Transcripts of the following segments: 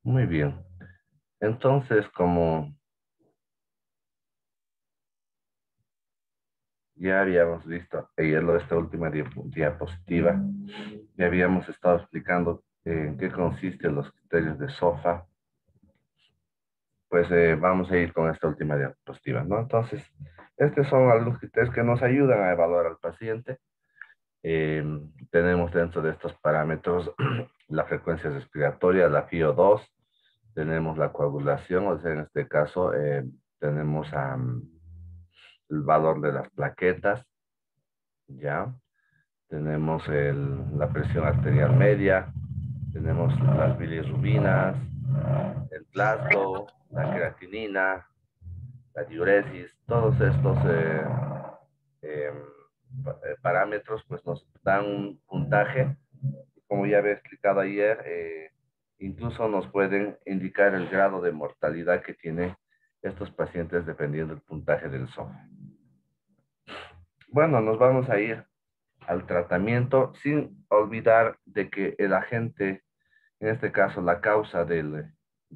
Muy bien. Entonces, como ya habíamos visto ayer esta última diapositiva, ya habíamos estado explicando en qué consisten los criterios de SOFA, pues vamos a ir con esta última diapositiva, ¿no? Entonces, estos son algunos criterios que nos ayudan a evaluar al paciente. Eh, Tenemos dentro de estos parámetros la frecuencia respiratoria, la FiO2, tenemos la coagulación, o sea, en este caso tenemos el valor de las plaquetas, ¿ya? Tenemos la presión arterial media, tenemos las bilirrubinas, el plasma, la creatinina, la diuresis, todos estos eh, parámetros pues nos dan un puntaje. Como ya había explicado ayer, incluso nos pueden indicar el grado de mortalidad que tienen estos pacientes dependiendo del puntaje del SOFA. Bueno, nos vamos a ir al tratamiento sin olvidar de que el agente, en este caso la causa de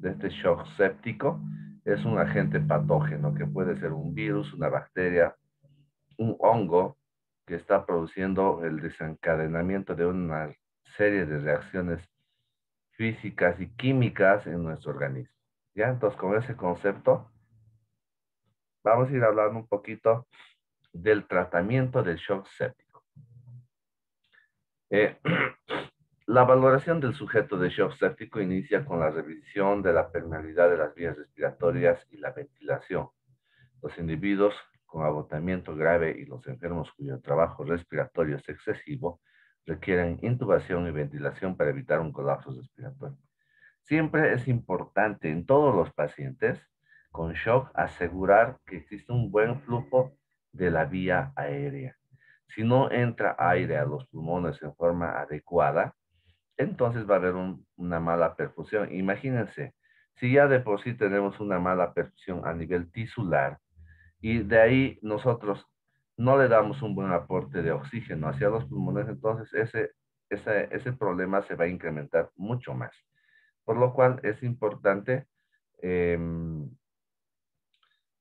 este shock séptico, es un agente patógeno que puede ser un virus, una bacteria, un hongo que está produciendo el desencadenamiento de una serie de reacciones físicas y químicas en nuestro organismo. ¿Ya? Entonces, con ese concepto, vamos a ir hablando un poquito del tratamiento del shock séptico. Eh, la valoración del sujeto de shock séptico inicia con la revisión de la permeabilidad de las vías respiratorias y la ventilación. Los individuos con agotamiento grave y los enfermos cuyo trabajo respiratorio es excesivo requieren intubación y ventilación para evitar un colapso respiratorio. Siempre es importante en todos los pacientes con shock asegurar que existe un buen flujo de la vía aérea. Si no entra aire a los pulmones en forma adecuada, entonces va a haber una mala perfusión. Imagínense, si ya de por sí tenemos una mala perfusión a nivel tisular y de ahí nosotros no le damos un buen aporte de oxígeno hacia los pulmones, entonces ese problema se va a incrementar mucho más. Por lo cual es importante eh,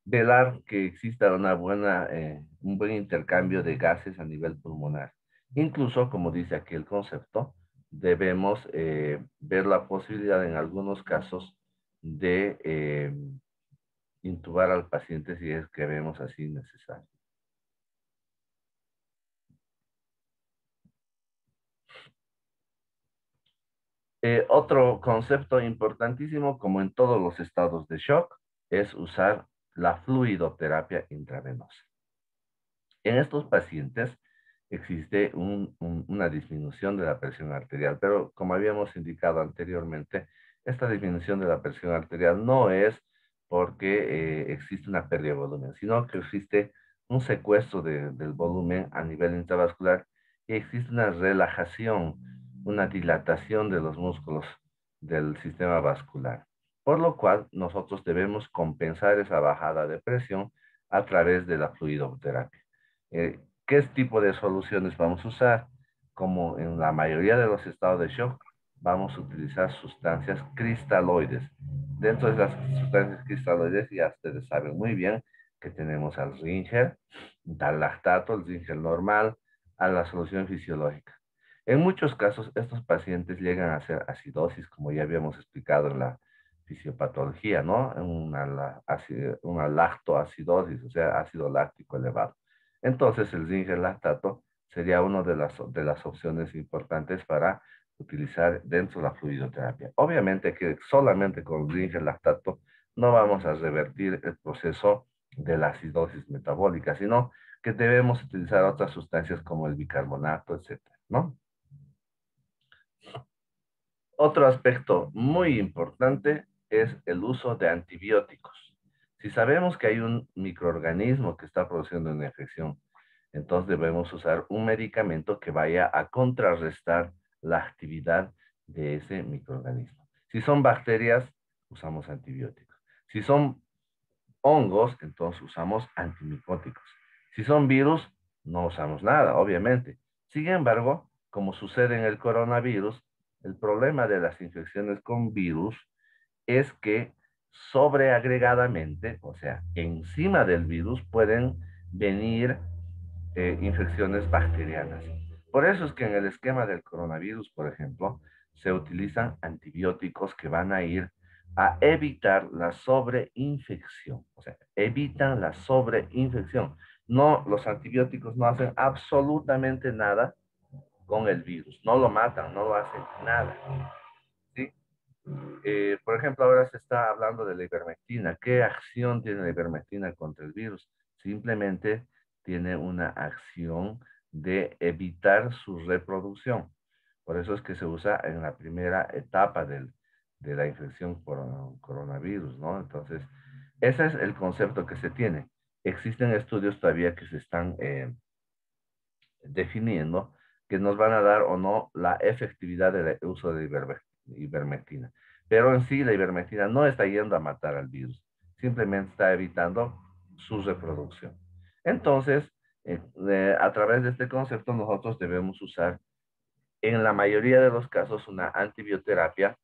velar que exista un buen intercambio de gases a nivel pulmonar. Incluso, como dice aquí el concepto, debemos ver la posibilidad en algunos casos de intubar al paciente si es que vemos así necesario. Otro concepto importantísimo, como en todos los estados de shock, es usar la fluidoterapia intravenosa. En estos pacientes existe una disminución de la presión arterial, pero como habíamos indicado anteriormente, esta disminución de la presión arterial no es porque existe una pérdida de volumen, sino que existe un secuestro del volumen a nivel intravascular y existe una relajación, una dilatación de los músculos del sistema vascular, por lo cual nosotros debemos compensar esa bajada de presión a través de la fluidoterapia. ¿Qué tipo de soluciones vamos a usar? Como en la mayoría de los estados de shock, vamos a utilizar sustancias cristaloides. Dentro de las sustancias cristaloides, ya ustedes saben muy bien que tenemos al Ringer, al lactato, el Ringer normal, a la solución fisiológica. En muchos casos, estos pacientes llegan a hacer acidosis, como ya habíamos explicado en la fisiopatología, ¿no? Una lactoacidosis, o sea, ácido láctico elevado. Entonces, el zinc lactato sería una de las opciones importantes para utilizar dentro de la fluidoterapia. Obviamente que solamente con zinc lactato no vamos a revertir el proceso de la acidosis metabólica, sino que debemos utilizar otras sustancias como el bicarbonato, etcétera, ¿no? Otro aspecto muy importante es el uso de antibióticos. Si sabemos que hay un microorganismo que está produciendo una infección, entonces debemos usar un medicamento que vaya a contrarrestar la actividad de ese microorganismo. Si son bacterias, usamos antibióticos. Si son hongos, entonces usamos antimicóticos. Si son virus, no usamos nada, obviamente. Sin embargo, como sucede en el coronavirus, el problema de las infecciones con virus es que sobreagregadamente, o sea, encima del virus pueden venir infecciones bacterianas. Por eso es que en el esquema del coronavirus, por ejemplo, se utilizan antibióticos que van a ir a evitar la sobreinfección. O sea, evitan la sobreinfección. No, los antibióticos no hacen absolutamente nada con el virus. No lo matan, no lo hacen nada. ¿Sí? Por ejemplo, ahora se está hablando de la ivermectina. ¿Qué acción tiene la ivermectina contra el virus? Simplemente tiene una acción de evitar su reproducción. Por eso es que se usa en la primera etapa de la infección por coronavirus, ¿no? Entonces, ese es el concepto que se tiene. Existen estudios todavía que se están definiendo que nos van a dar o no la efectividad del uso de ivermectina. Pero en sí la ivermectina no está yendo a matar al virus, simplemente está evitando su reproducción. Entonces, a través de este concepto nosotros debemos usar en la mayoría de los casos una antibioterapia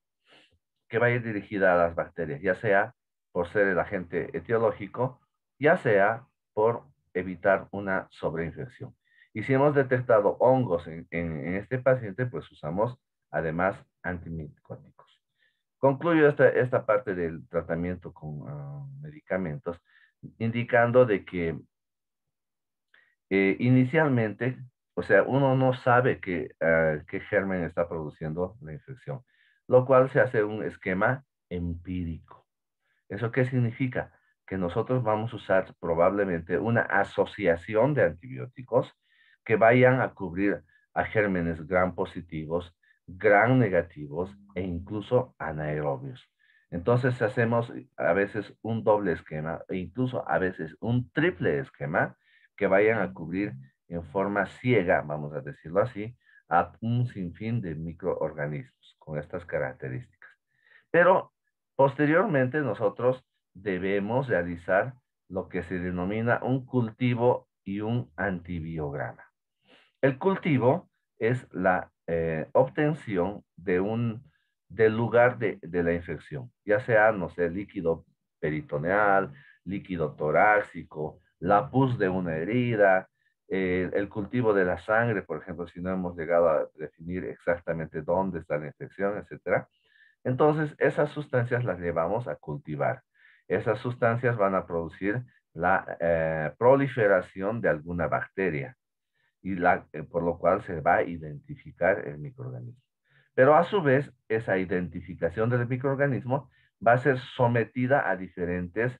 que va a ir dirigida a las bacterias, ya sea por ser el agente etiológico, ya sea por evitar una sobreinfección. Y si hemos detectado hongos en este paciente, pues usamos además antimicóticos. Concluyo esta parte del tratamiento con medicamentos, indicando de que inicialmente, o sea, uno no sabe qué germen está produciendo la infección, lo cual se hace un esquema empírico. ¿Eso qué significa? Que nosotros vamos a usar probablemente una asociación de antibióticos que vayan a cubrir a gérmenes gram positivos, gram negativos e incluso anaerobios. Entonces hacemos a veces un doble esquema e incluso a veces un triple esquema que vayan a cubrir en forma ciega, vamos a decirlo así, a un sinfín de microorganismos con estas características. Pero posteriormente nosotros debemos realizar lo que se denomina un cultivo y un antibiograma. El cultivo es la obtención del lugar de la infección, ya sea, no sé, líquido peritoneal, líquido torácico, la pus de una herida, el cultivo de la sangre, por ejemplo, si no hemos llegado a definir exactamente dónde está la infección, etcétera. Entonces, esas sustancias las llevamos a cultivar. Esas sustancias van a producir la proliferación de alguna bacteria y por lo cual se va a identificar el microorganismo. Pero a su vez, esa identificación del microorganismo va a ser sometida a diferentes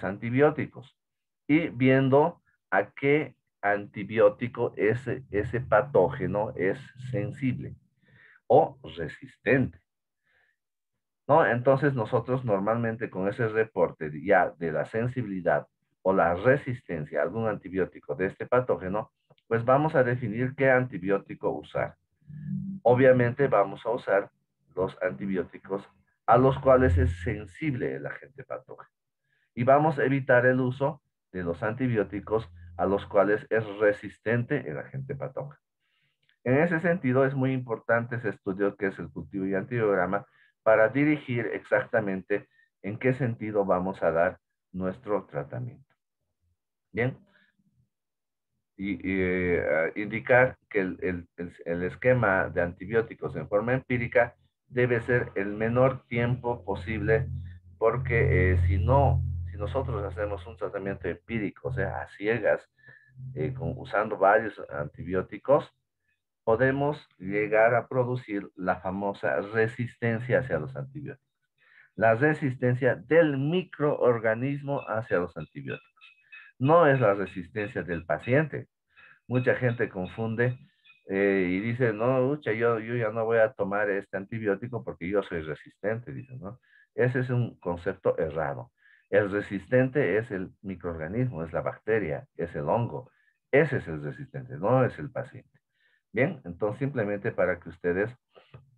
antibióticos y viendo a qué antibiótico ese patógeno es sensible o resistente. ¿No? Entonces nosotros normalmente con ese reporte ya de la sensibilidad o la resistencia a algún antibiótico de este patógeno, pues vamos a definir qué antibiótico usar. Obviamente vamos a usar los antibióticos a los cuales es sensible el agente patógeno. Y vamos a evitar el uso de los antibióticos a los cuales es resistente el agente patógeno. En ese sentido, es muy importante ese estudio que es el cultivo y antibiograma para dirigir exactamente en qué sentido vamos a dar nuestro tratamiento. Bien, indicar que el esquema de antibióticos en forma empírica debe ser el menor tiempo posible porque si nosotros hacemos un tratamiento empírico, o sea, a ciegas, usando varios antibióticos, podemos llegar a producir la famosa resistencia hacia los antibióticos. La resistencia del microorganismo hacia los antibióticos. No es la resistencia del paciente. Mucha gente confunde y dice, no, ucha, yo ya no voy a tomar este antibiótico porque yo soy resistente, dicen, ¿no? Ese es un concepto errado. El resistente es el microorganismo, es la bacteria, es el hongo. Ese es el resistente, no es el paciente. Bien, entonces simplemente para que ustedes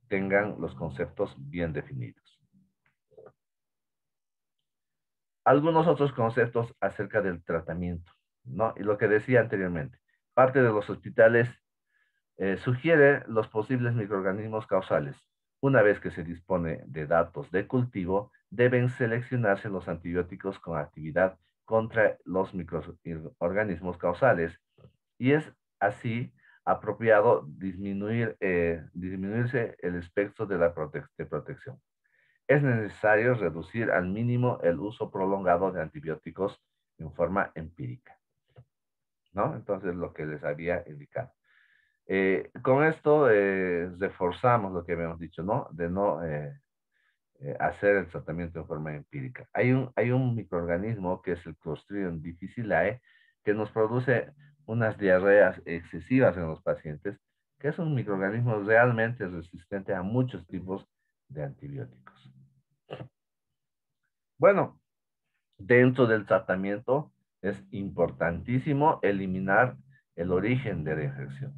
tengan los conceptos bien definidos. Algunos otros conceptos acerca del tratamiento, ¿no? Y lo que decía anteriormente, parte de los hospitales sugiere los posibles microorganismos causales. Una vez que se dispone de datos de cultivo, deben seleccionarse los antibióticos con actividad contra los microorganismos causales y es así apropiado disminuirse el espectro de la de protección. Es necesario reducir al mínimo el uso prolongado de antibióticos en forma empírica, ¿no? Entonces, lo que les había indicado. Con esto reforzamos lo que habíamos dicho, ¿no? De no hacer el tratamiento en forma empírica. Hay un microorganismo que es el Clostridium difficile que nos produce unas diarreas excesivas en los pacientes, que es un microorganismo realmente resistente a muchos tipos de antibióticos. Bueno, dentro del tratamiento es importantísimo eliminar el origen de la infección.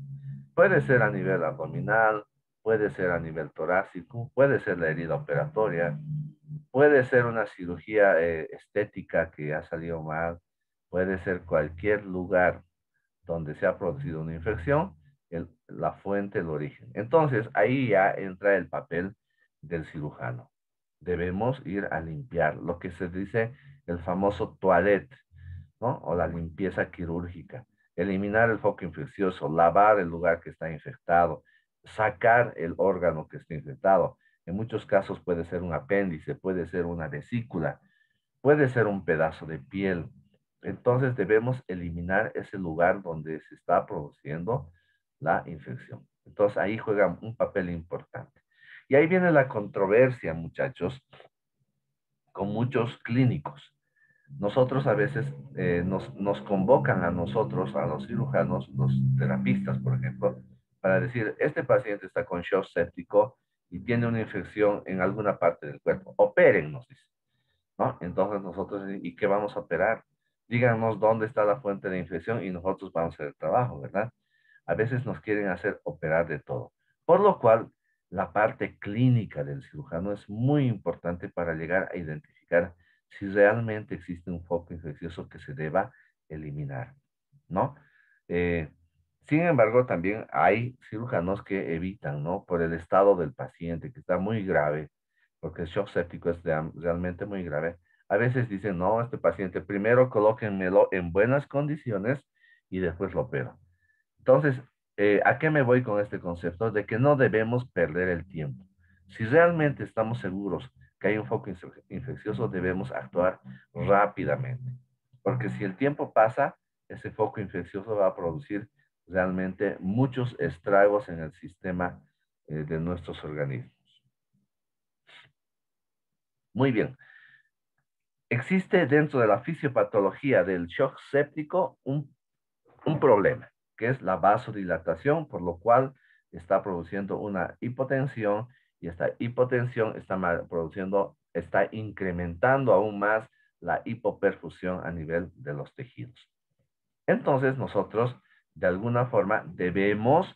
Puede ser a nivel abdominal, puede ser a nivel torácico, puede ser la herida operatoria, puede ser una cirugía estética que ha salido mal, puede ser cualquier lugar donde se ha producido una infección, la fuente, el origen. Entonces, ahí ya entra el papel del cirujano. Debemos ir a limpiar lo que se dice el famoso toilette, ¿no? O la limpieza quirúrgica. Eliminar el foco infeccioso, lavar el lugar que está infectado, sacar el órgano que está infectado. En muchos casos puede ser un apéndice, puede ser una vesícula, puede ser un pedazo de piel. Entonces debemos eliminar ese lugar donde se está produciendo la infección. Entonces ahí juega un papel importante. Y ahí viene la controversia, muchachos, con muchos clínicos. Nosotros a veces nos convocan a nosotros, a los cirujanos, los terapistas, por ejemplo, para decir, este paciente está con shock séptico y tiene una infección en alguna parte del cuerpo. Operen, nos dice, ¿no? Entonces nosotros, ¿y qué vamos a operar? Díganos dónde está la fuente de infección y nosotros vamos a hacer el trabajo, ¿verdad? A veces nos quieren hacer operar de todo. Por lo cual, la parte clínica del cirujano es muy importante para llegar a identificar si realmente existe un foco infeccioso que se deba eliminar, ¿no? Eh, Sin embargo, también hay cirujanos que evitan, ¿no? Por el estado del paciente, que está muy grave, porque el shock séptico es realmente muy grave. A veces dicen, no, este paciente primero colóquenmelo en buenas condiciones y después lo opero. Entonces, ¿a qué me voy con este concepto? De que no debemos perder el tiempo. Si realmente estamos seguros que hay un foco infeccioso, debemos actuar rápidamente. Porque si el tiempo pasa, ese foco infeccioso va a producir realmente muchos estragos en el sistema de nuestros organismos. Muy bien. Existe dentro de la fisiopatología del shock séptico un problema, que es la vasodilatación, por lo cual está produciendo una hipotensión y esta hipotensión está incrementando aún más la hipoperfusión a nivel de los tejidos. Entonces nosotros de alguna forma debemos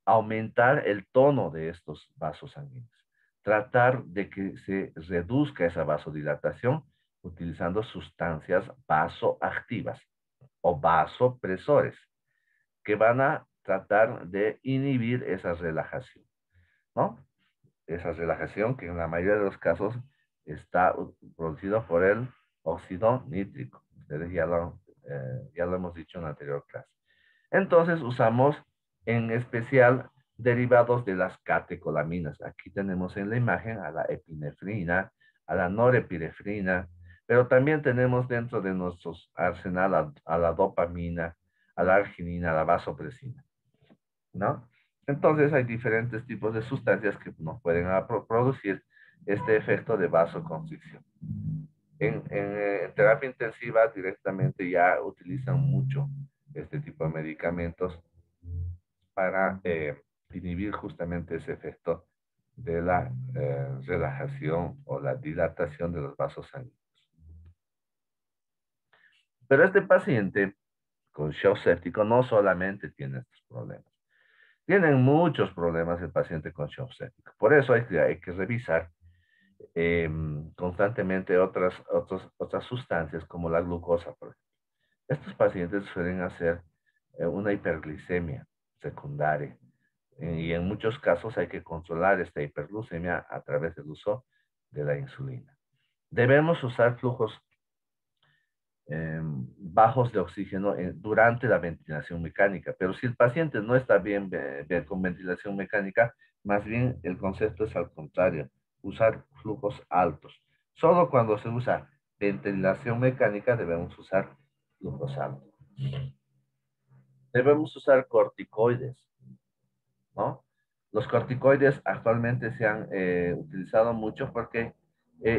aumentar el tono de estos vasos sanguíneos, tratar de que se reduzca esa vasodilatación utilizando sustancias vasoactivas o vasopresores que van a tratar de inhibir esa relajación, ¿no? Esa relajación que en la mayoría de los casos está producida por el óxido nítrico. Ustedes ya lo hemos dicho en la anterior clase. Entonces usamos en especial derivados de las catecolaminas. Aquí tenemos en la imagen a la epinefrina, a la norepinefrina, pero también tenemos dentro de nuestro arsenal a la dopamina, a la arginina, a la vasopresina, ¿no? Entonces hay diferentes tipos de sustancias que nos pueden producir este efecto de vasoconstricción. En terapia intensiva directamente ya utilizan mucho este tipo de medicamentos para inhibir justamente ese efecto de la relajación o la dilatación de los vasos sanguíneos. Pero este paciente con shock séptico no solamente tiene estos problemas. Tienen muchos problemas el paciente con shock séptico. Por eso hay que revisar constantemente otras sustancias como la glucosa, por ejemplo. Estos pacientes suelen hacer una hiperglicemia secundaria, Y en muchos casos hay que controlar esta hiperglucemia a través del uso de la insulina. Debemos usar flujos bajos de oxígeno durante la ventilación mecánica, pero si el paciente no está bien con ventilación mecánica, más bien el concepto es al contrario, usar flujos altos. Solo cuando se usa ventilación mecánica debemos usar flujos altos. Debemos usar corticoides, ¿no? Los corticoides actualmente se han utilizado mucho porque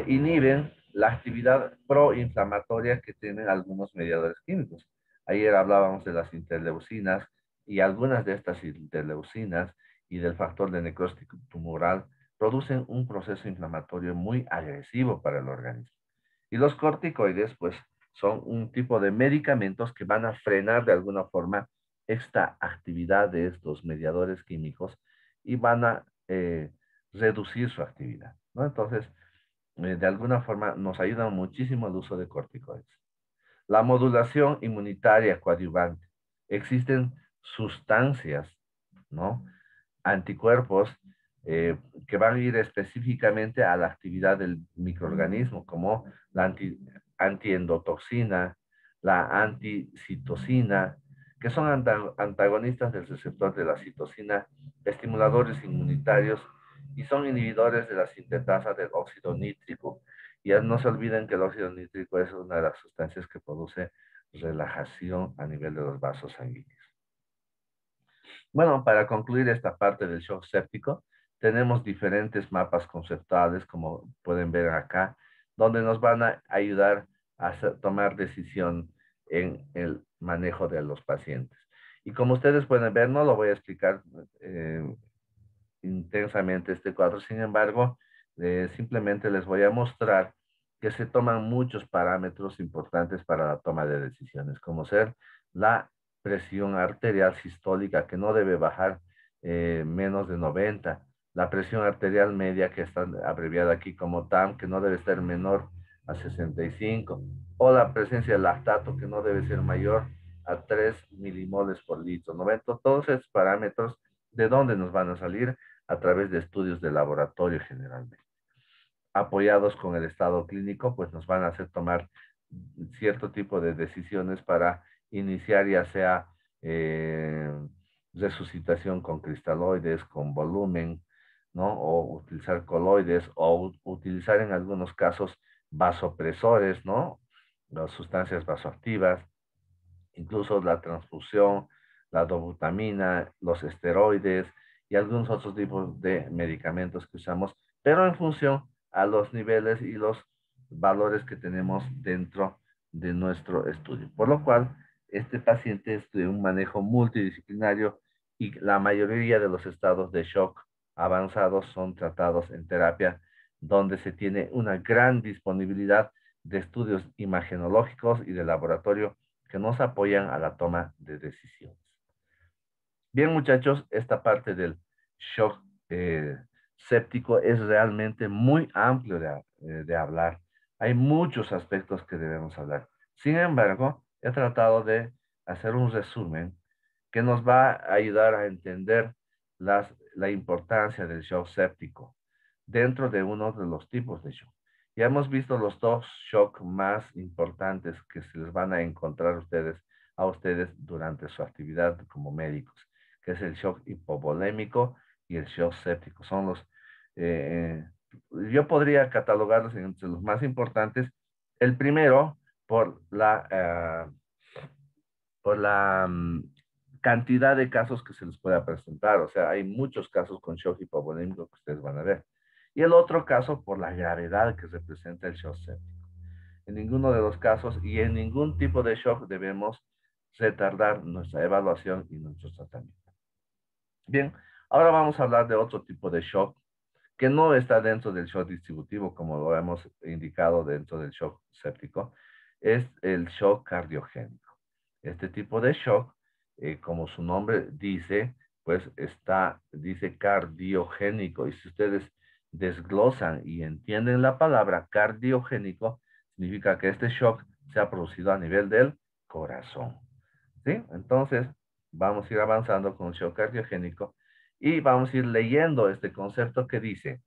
inhiben la actividad proinflamatoria que tienen algunos mediadores químicos. Ayer hablábamos de las interleucinas y algunas de estas interleucinas y del factor de necrosis tumoral producen un proceso inflamatorio muy agresivo para el organismo. Y los corticoides, pues, son un tipo de medicamentos que van a frenar de alguna forma esta actividad de estos mediadores químicos y van a reducir su actividad, ¿no? Entonces, de alguna forma nos ayuda muchísimo el uso de corticoides. La modulación inmunitaria coadyuvante. Existen sustancias, ¿no? Anticuerpos que van a ir específicamente a la actividad del microorganismo, como la antiendotoxina, la anticitocina, que son antagonistas del receptor de la citocina, estimuladores inmunitarios y son inhibidores de la sintetasa del óxido nítrico. Y no se olviden que el óxido nítrico es una de las sustancias que produce relajación a nivel de los vasos sanguíneos. Bueno, para concluir esta parte del shock séptico, tenemos diferentes mapas conceptuales, como pueden ver acá, donde nos van a ayudar a tomar decisión en el manejo de los pacientes. Y como ustedes pueden ver, no lo voy a explicar intensamente este cuadro, sin embargo, simplemente les voy a mostrar que se toman muchos parámetros importantes para la toma de decisiones, como ser la presión arterial sistólica, que no debe bajar menos de 90, la presión arterial media, que está abreviada aquí como TAM, que no debe ser menor a 65, o la presencia de lactato, que no debe ser mayor a 3 milimoles por litro, ¿no ven? Todos esos parámetros, ¿de dónde nos van a salir? A través de estudios de laboratorio generalmente. Apoyados con el estado clínico, pues nos van a hacer tomar cierto tipo de decisiones para iniciar ya sea resucitación con cristaloides, con volumen, ¿no? O utilizar coloides o utilizar en algunos casos vasopresores, ¿no? Las sustancias vasoactivas, incluso la transfusión, la dobutamina, los esteroides y algunos otros tipos de medicamentos que usamos, pero en función a los niveles y los valores que tenemos dentro de nuestro estudio. Por lo cual, este paciente es de un manejo multidisciplinario y la mayoría de los estados de shock avanzados son tratados en terapia donde se tiene una gran disponibilidad de estudios imagenológicos y de laboratorio que nos apoyan a la toma de decisiones. Bien, muchachos, esta parte del shock séptico es realmente muy amplio de hablar. Hay muchos aspectos que debemos hablar. Sin embargo, he tratado de hacer un resumen que nos va a ayudar a entender la importancia del shock séptico dentro de uno de los tipos de shock. Ya hemos visto los dos shock más importantes que se les van a encontrar a ustedes durante su actividad como médicos, que es el shock hipovolémico y el shock séptico. Son eh, yo podría catalogarlos entre los más importantes. El primero, por la cantidad de casos que se les pueda presentar. O sea, hay muchos casos con shock hipovolémico que ustedes van a ver. Y el otro caso, por la gravedad que representa el shock séptico. En ninguno de los casos y en ningún tipo de shock debemos retardar nuestra evaluación y nuestro tratamiento. Bien, ahora vamos a hablar de otro tipo de shock que no está dentro del shock distributivo, como lo hemos indicado dentro del shock séptico, es el shock cardiogénico. Este tipo de shock, como su nombre dice, pues dice cardiogénico. Y si ustedes desglosan y entienden la palabra cardiogénico, significa que este shock se ha producido a nivel del corazón. ¿Sí? Entonces, vamos a ir avanzando con el shock cardiogénico Y vamos a ir leyendo este concepto que dice,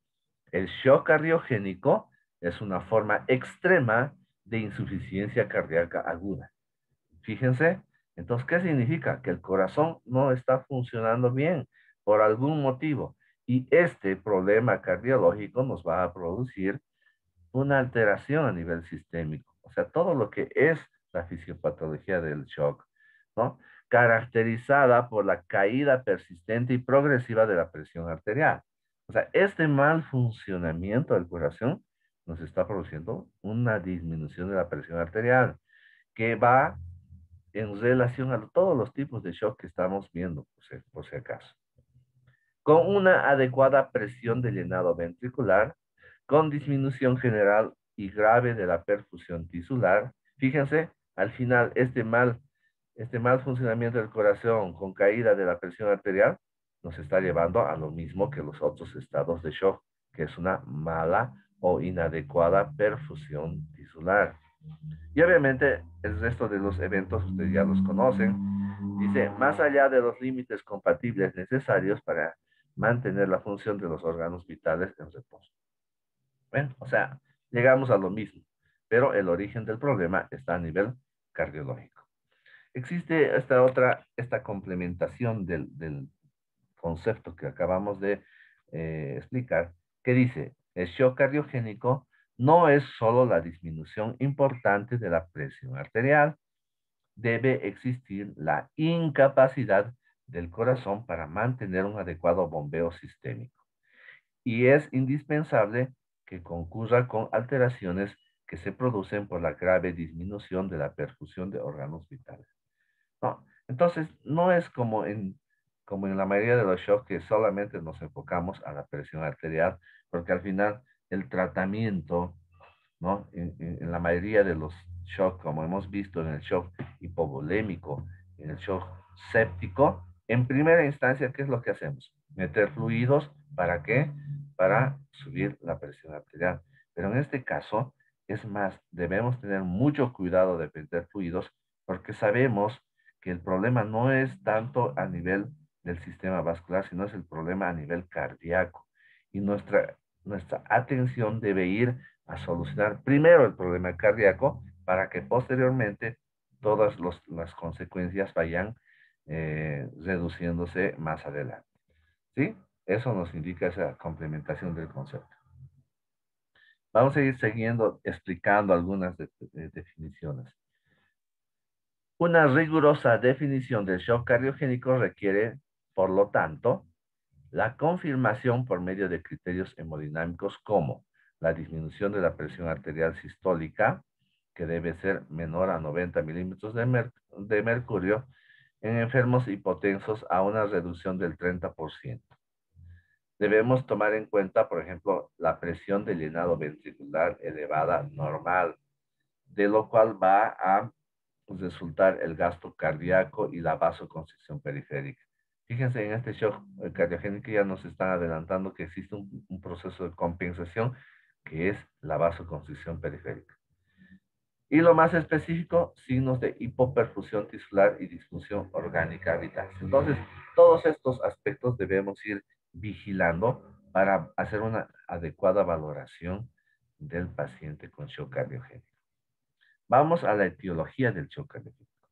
el shock cardiogénico es una forma extrema de insuficiencia cardíaca aguda. Fíjense, entonces, ¿qué significa? Que el corazón no está funcionando bien por algún motivo. Y este problema cardiológico nos va a producir una alteración a nivel sistémico. O sea, todo lo que es la fisiopatología del shock, ¿no? Caracterizada por la caída persistente y progresiva de la presión arterial. O sea, este mal funcionamiento del corazón nos está produciendo una disminución de la presión arterial que va en relación a todos los tipos de shock que estamos viendo, por si acaso. Con una adecuada presión de llenado ventricular, con disminución general y grave de la perfusión tisular. Fíjense, al final, este mal funcionamiento del corazón con caída de la presión arterial nos está llevando a lo mismo que los otros estados de shock, que es una mala o inadecuada perfusión tisular. Y obviamente el resto de los eventos ustedes ya los conocen. Dice, más allá de los límites compatibles necesarios para mantener la función de los órganos vitales en reposo. ¿Ven? O sea, llegamos a lo mismo, pero el origen del problema está a nivel cardiológico. Existe esta complementación del concepto que acabamos de explicar, que dice, el shock cardiogénico no es solo la disminución importante de la presión arterial, debe existir la incapacidad del corazón para mantener un adecuado bombeo sistémico. Y es indispensable que concurra con alteraciones que se producen por la grave disminución de la perfusión de órganos vitales. ¿No? Entonces, no es como en la mayoría de los shocks que solamente nos enfocamos a la presión arterial, porque al final el tratamiento, ¿no? En la mayoría de los shocks, como hemos visto en el shock hipovolémico, en el shock séptico, en primera instancia, ¿qué es lo que hacemos? Meter fluidos, ¿para qué? Para subir la presión arterial. Pero en este caso, es más, debemos tener mucho cuidado de meter fluidos porque sabemos que el problema no es tanto a nivel del sistema vascular, sino es el problema a nivel cardíaco. Y nuestra atención debe ir a solucionar primero el problema cardíaco para que posteriormente todas las consecuencias vayan reduciéndose más adelante. ¿Sí? Eso nos indica esa complementación del concepto. Vamos a ir siguiendo, explicando algunas definiciones. Una rigurosa definición del shock cardiogénico requiere, por lo tanto, la confirmación por medio de criterios hemodinámicos como la disminución de la presión arterial sistólica, que debe ser menor a 90 milímetros de mercurio, en enfermos hipotensos a una reducción del 30%. Debemos tomar en cuenta, por ejemplo, la presión de llenado ventricular elevada normal, de lo cual va a resultar el gasto cardíaco y la vasoconstricción periférica. Fíjense, en este shock cardiogénico ya nos están adelantando que existe un proceso de compensación que es la vasoconstricción periférica. Y lo más específico, signos de hipoperfusión tisular y disfunción orgánica vital. Entonces, todos estos aspectos debemos ir vigilando para hacer una adecuada valoración del paciente con shock cardiogénico. Vamos a la etiología del shock cardiogénico.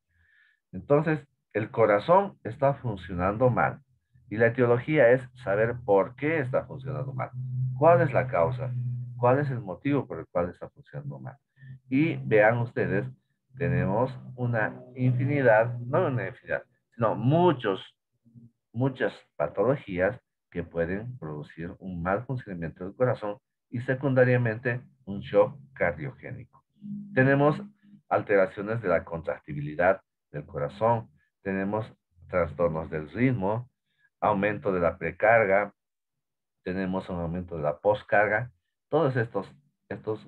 Entonces, el corazón está funcionando mal. Y la etiología es saber por qué está funcionando mal. ¿Cuál es la causa? ¿Cuál es el motivo por el cual está funcionando mal? Y vean ustedes, tenemos una infinidad, no una infinidad, sino muchas patologías que pueden producir un mal funcionamiento del corazón y secundariamente un shock cardiogénico. Tenemos alteraciones de la contractibilidad del corazón, tenemos trastornos del ritmo, aumento de la precarga, tenemos un aumento de la postcarga. Todos estos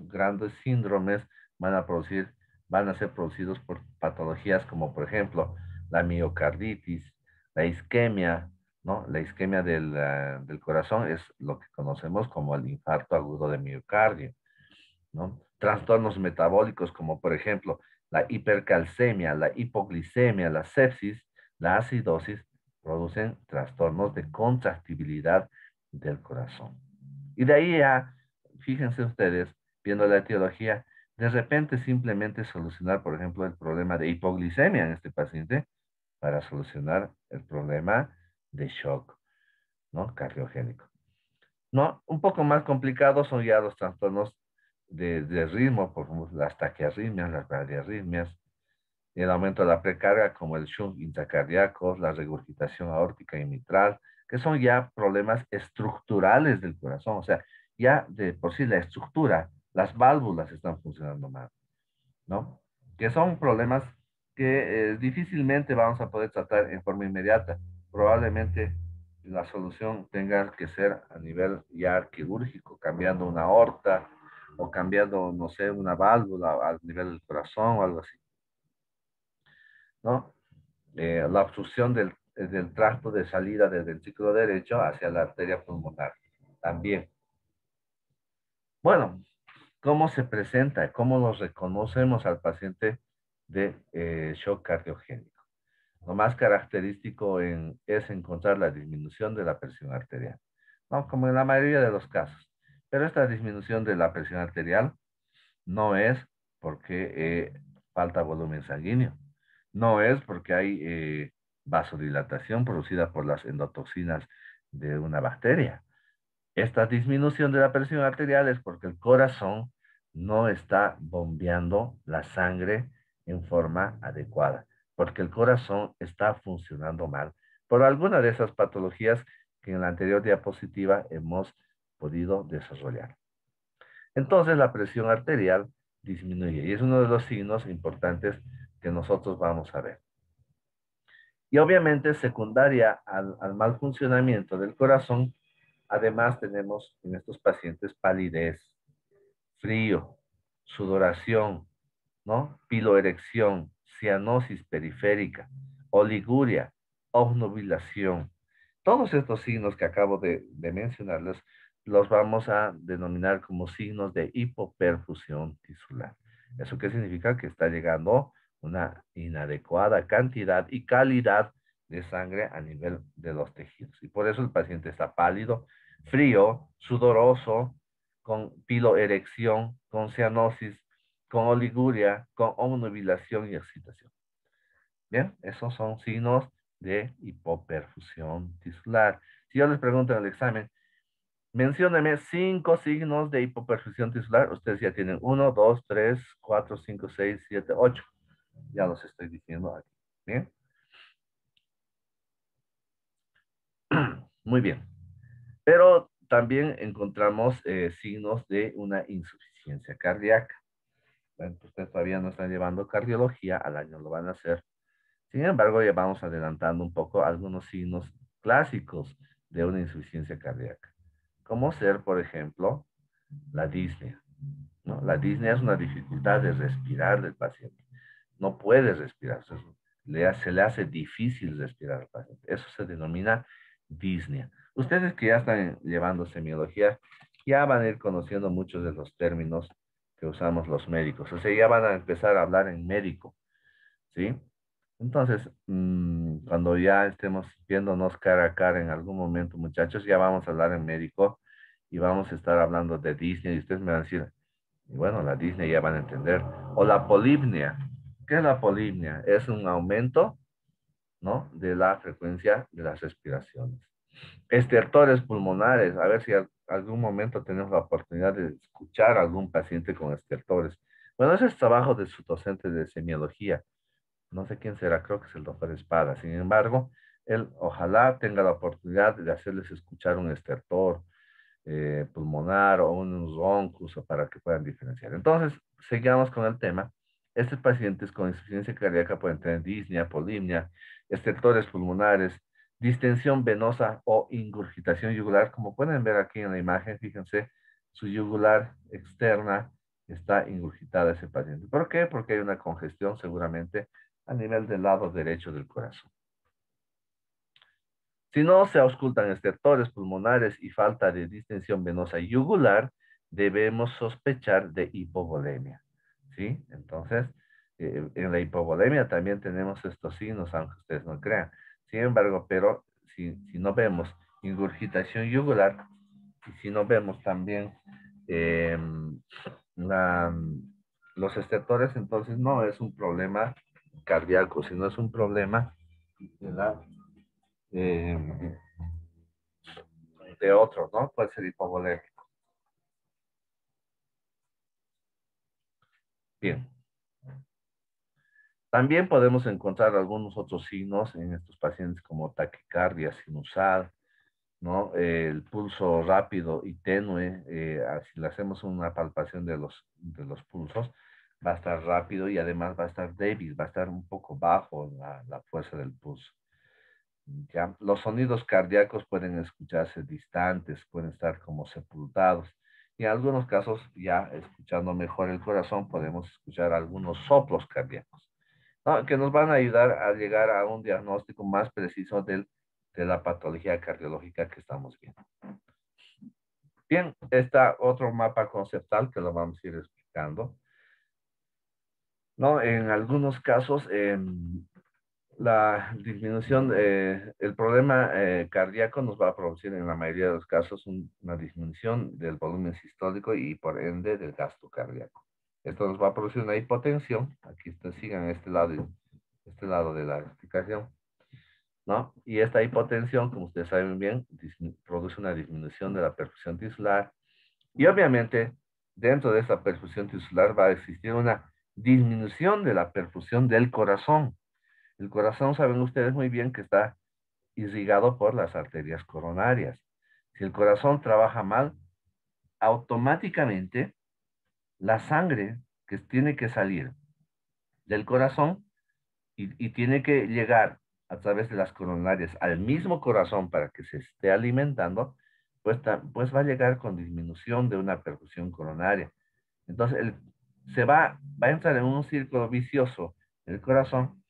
grandes síndromes van a ser producidos por patologías como, por ejemplo, la miocarditis, la isquemia, ¿no? La isquemia del corazón es lo que conocemos como el infarto agudo de miocardio, ¿no? Trastornos metabólicos como, por ejemplo, la hipercalcemia, la hipoglicemia, la sepsis, la acidosis, producen trastornos de contractibilidad del corazón. Y de ahí ya, fíjense ustedes, viendo la etiología, de repente simplemente solucionar, por ejemplo, el problema de hipoglicemia en este paciente para solucionar el problema de shock, ¿no? Cardiogénico. ¿No? Un poco más complicados son ya los trastornos de ritmo, por ejemplo, las taquiarritmias, las bradiarritmias, el aumento de la precarga, como el shunt intracardíaco, la regurgitación aórtica y mitral, que son ya problemas estructurales del corazón, o sea, ya de por sí la estructura, las válvulas están funcionando mal, ¿no? Que son problemas que difícilmente vamos a poder tratar en forma inmediata. Probablemente la solución tenga que ser a nivel ya quirúrgico, cambiando una aorta o cambiando, no sé, una válvula al nivel del corazón o algo así, ¿no? La obstrucción del tracto de salida del ventrículo derecho hacia la arteria pulmonar. También. Bueno, ¿cómo se presenta? ¿Cómo lo reconocemos al paciente de shock cardiogénico? Lo más característico es encontrar la disminución de la presión arterial, ¿no? Como en la mayoría de los casos. Pero esta disminución de la presión arterial no es porque falta volumen sanguíneo, no es porque hay vasodilatación producida por las endotoxinas de una bacteria. Esta disminución de la presión arterial es porque el corazón no está bombeando la sangre en forma adecuada, porque el corazón está funcionando mal por alguna de esas patologías que en la anterior diapositiva hemos podido desarrollar. Entonces la presión arterial disminuye y es uno de los signos importantes que nosotros vamos a ver. Y obviamente secundaria al mal funcionamiento del corazón, además tenemos en estos pacientes palidez, frío, sudoración, ¿no? Piloerección, cianosis periférica, oliguria, obnubilación. Todos estos signos que acabo de mencionarles los vamos a denominar como signos de hipoperfusión tisular. ¿Eso qué significa? Que está llegando una inadecuada cantidad y calidad de sangre a nivel de los tejidos. Y por eso el paciente está pálido, frío, sudoroso, con piloerección, con cianosis, con oliguria, con obnubilación y excitación. Bien, esos son signos de hipoperfusión tisular. Si yo les pregunto en el examen, mencióneme 5 signos de hipoperfusión tisular, ustedes ya tienen 1, 2, 3, 4, 5, 6, 7, 8. Ya los estoy diciendo aquí. Bien, muy bien. Pero también encontramos signos de una insuficiencia cardíaca. Bueno, ustedes todavía no están llevando cardiología, al año lo van a hacer. Sin embargo, ya vamos adelantando un poco algunos signos clásicos de una insuficiencia cardíaca, como ser, por ejemplo, la disnea, ¿no? La disnea es una dificultad de respirar del paciente. No puede respirar, se le hace difícil respirar al paciente. Eso se denomina disnea. Ustedes que ya están llevando semiología, ya van a ir conociendo muchos de los términos que usamos los médicos. O sea, ya van a empezar a hablar en médico, ¿sí? Entonces, cuando ya estemos viéndonos cara a cara en algún momento, muchachos, ya vamos a hablar en médico y vamos a estar hablando de Disney y ustedes me van a decir, y bueno, la Disney ya van a entender. O la polipnia. ¿Qué es la polipnia? Es un aumento, ¿no? De la frecuencia de las respiraciones. Estertores pulmonares. A ver si algún momento tenemos la oportunidad de escuchar a algún paciente con estertores. Bueno, ese es trabajo de su docente de semiología. No sé quién será, creo que es el doctor Espada. Sin embargo, él ojalá tenga la oportunidad de hacerles escuchar un estertor pulmonar o un roncus para que puedan diferenciar. Entonces, sigamos con el tema. Estos pacientes con insuficiencia cardíaca pueden tener disnea, polimnia, estertores pulmonares, distensión venosa o ingurgitación yugular. Como pueden ver aquí en la imagen, fíjense, su yugular externa está ingurgitada ese paciente. ¿Por qué? Porque hay una congestión seguramente a nivel del lado derecho del corazón. Si no se auscultan estertores pulmonares y falta de distensión venosa yugular, debemos sospechar de hipovolemia, ¿sí? Entonces, en la hipovolemia también tenemos estos signos, aunque ustedes no crean. Sin embargo, pero si no vemos ingurgitación yugular y si no vemos también la- los estertores, entonces no es un problema cardíaco, sino es un problema de, eh, de otro, ¿no? Puede ser hipovolémico. Bien. También podemos encontrar algunos otros signos en estos pacientes como taquicardia sinusal, ¿no? El pulso rápido y tenue, si le hacemos una palpación de los pulsos, va a estar rápido y además va a estar débil, va a estar un poco bajo la fuerza del pulso. ¿Ya? Los sonidos cardíacos pueden escucharse distantes, pueden estar como sepultados. Y en algunos casos, ya escuchando mejor el corazón, podemos escuchar algunos soplos cardíacos, ¿no? Que nos van a ayudar a llegar a un diagnóstico más preciso de la patología cardiológica que estamos viendo. Bien, está otro mapa conceptual que lo vamos a ir explicando, ¿no? En algunos casos, la disminución, el problema cardíaco nos va a producir en la mayoría de los casos una disminución del volumen sistólico y por ende del gasto cardíaco. Esto nos va a producir una hipotensión. Aquí sigan este lado de la explicación, ¿no? Y esta hipotensión, como ustedes saben bien, produce una disminución de la perfusión tisular. Y obviamente, dentro de esta perfusión tisular va a existir una disminución de la perfusión del corazón. El corazón, saben ustedes muy bien que está irrigado por las arterias coronarias. Si el corazón trabaja mal, automáticamente la sangre que tiene que salir del corazón y tiene que llegar a través de las coronarias al mismo corazón para que se esté alimentando, pues va a llegar con disminución de una perfusión coronaria. Entonces, va a entrar en un círculo vicioso el corazón,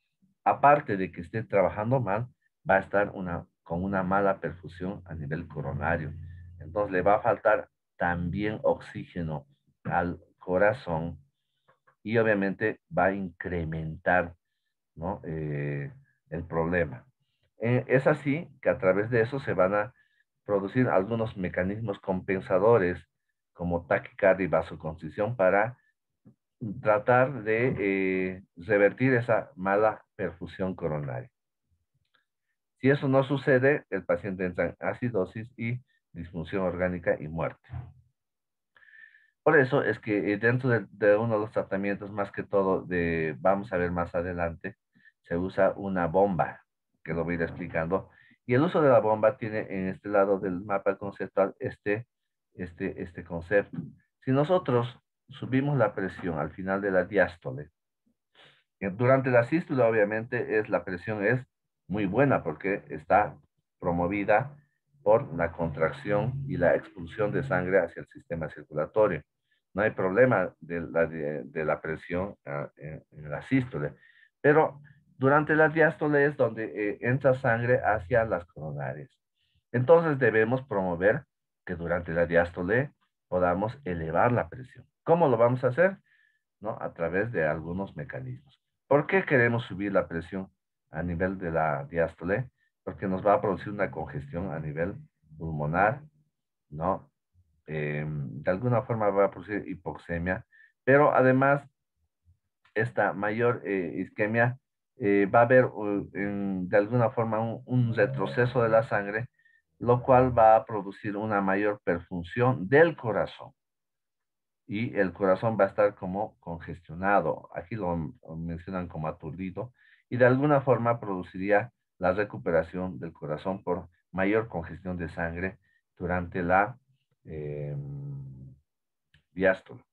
aparte de que esté trabajando mal, va a estar con una mala perfusión a nivel coronario. Entonces, le va a faltar también oxígeno al corazón y obviamente va a incrementar, ¿no? El problema. Es así que a través de eso se van a producir algunos mecanismos compensadores como taquicardia y vasoconstricción para tratar de revertir esa mala perfusión coronaria. Si eso no sucede, el paciente entra en acidosis y disfunción orgánica y muerte. Por eso es que dentro de uno de los tratamientos, más que todo, vamos a ver más adelante, se usa una bomba, que lo voy a ir explicando. Y el uso de la bomba tiene en este lado del mapa conceptual este concepto. Si nosotros subimos la presión al final de la diástole, durante la sístole, obviamente, la presión es muy buena porque está promovida por la contracción y la expulsión de sangre hacia el sistema circulatorio. No hay problema de la presión en la sístole, pero durante la diástole es donde entra sangre hacia las coronarias. Entonces debemos promover que durante la diástole podamos elevar la presión. ¿Cómo lo vamos a hacer? ¿No? A través de algunos mecanismos. ¿Por qué queremos subir la presión a nivel de la diástole? Porque nos va a producir una congestión a nivel pulmonar, ¿no? De alguna forma va a producir hipoxemia, pero además esta mayor isquemia va a haber de alguna forma un retroceso de la sangre, lo cual va a producir una mayor perfunción del corazón y el corazón va a estar como congestionado. Aquí lo mencionan como aturdido y de alguna forma produciría la recuperación del corazón por mayor congestión de sangre durante la eh, diástole.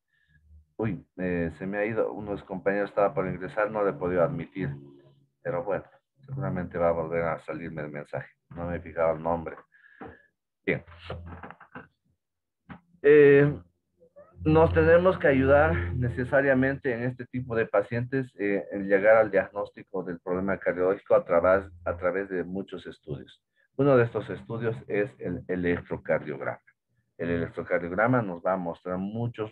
Uy, se me ha ido, unos compañeros estaba por ingresar, no le he podido admitir, pero bueno, seguramente va a volver a salirme el mensaje. No me he fijado el nombre. Bien. Eh, Nos tenemos que ayudar necesariamente en este tipo de pacientes en llegar al diagnóstico del problema cardiológico a través de muchos estudios. Uno de estos estudios es el electrocardiograma. El electrocardiograma nos va a mostrar muchos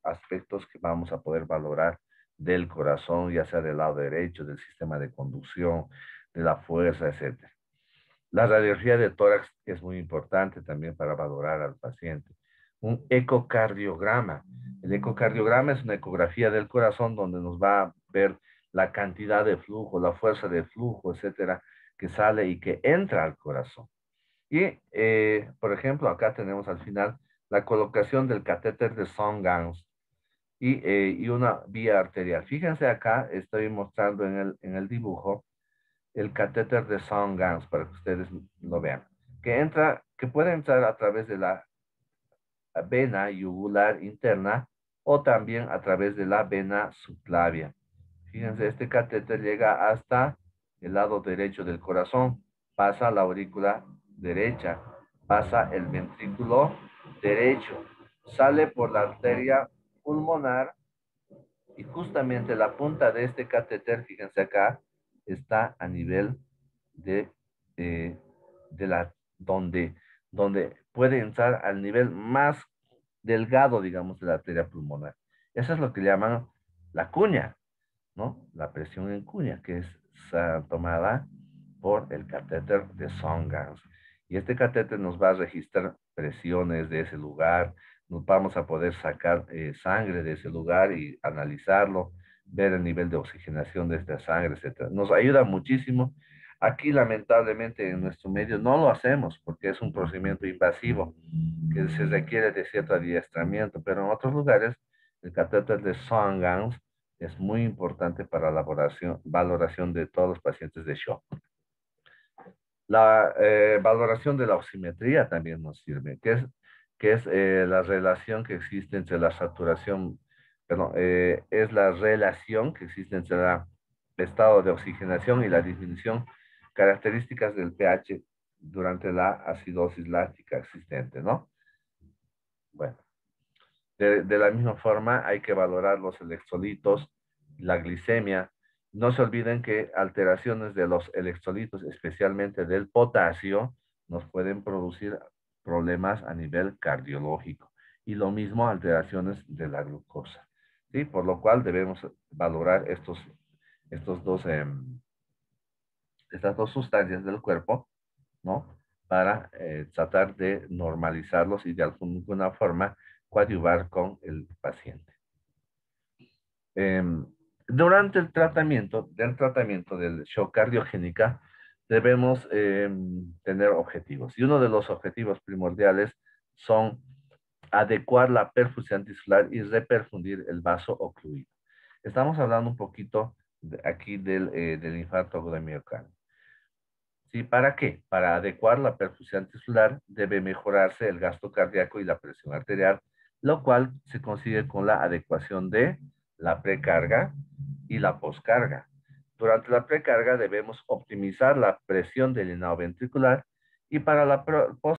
aspectos que vamos a poder valorar del corazón, ya sea del lado derecho, del sistema de conducción, de la fuerza, etc. La radiografía de tórax es muy importante también para valorar al paciente. Un ecocardiograma. El ecocardiograma es una ecografía del corazón donde nos va a ver la cantidad de flujo, la fuerza de flujo, etcétera, que sale y que entra al corazón. Y, por ejemplo, acá tenemos al final la colocación del catéter de Song-Ganz y una vía arterial. Fíjense acá, estoy mostrando en el dibujo el catéter de Song-Ganz para que ustedes lo vean, que puede entrar a través de la vena yugular interna o también a través de la vena subclavia. Fíjense, este catéter llega hasta el lado derecho del corazón, pasa la aurícula derecha, pasa el ventrículo derecho, sale por la arteria pulmonar y justamente la punta de este catéter, fíjense acá, está a nivel de, eh, donde, donde puede entrar al nivel más delgado, digamos, de la arteria pulmonar. Eso es lo que llaman la cuña, ¿no? La presión en cuña, que es tomada por el catéter de Song-Ganz. Y este catéter nos va a registrar presiones de ese lugar, nos vamos a poder sacar sangre de ese lugar y analizarlo, ver el nivel de oxigenación de esta sangre, etc. Nos ayuda muchísimo. Aquí, lamentablemente, en nuestro medio no lo hacemos porque es un procedimiento invasivo que se requiere de cierto adiestramiento, pero en otros lugares el catéter de Song-Ganz es muy importante para la valoración de todos los pacientes de shock. La valoración de la oximetría también nos sirve, que es la relación que existe entre la saturación, perdón, es la relación que existe entre el estado de oxigenación y la disminución, características del pH durante la acidosis láctica existente, ¿no? Bueno, de la misma forma hay que valorar los electrolitos, la glicemia. No se olviden que alteraciones de los electrolitos, especialmente del potasio, nos pueden producir problemas a nivel cardiológico. Y lo mismo alteraciones de la glucosa. ¿Sí? Por lo cual debemos valorar estos dos, estas dos sustancias del cuerpo, ¿no? Para tratar de normalizarlos y de alguna forma coadyuvar con el paciente. Durante del tratamiento del shock cardiogénica, debemos tener objetivos. Y uno de los objetivos primordiales son adecuar la perfusión tisular y reperfundir el vaso ocluido. Estamos hablando un poquito aquí del infarto agudo de miocardio. ¿Sí? ¿Para qué? Para adecuar la perfusión tisular debe mejorarse el gasto cardíaco y la presión arterial, lo cual se consigue con la adecuación de la precarga y la poscarga. Durante la precarga debemos optimizar la presión del llenado ventricular y para la poscarga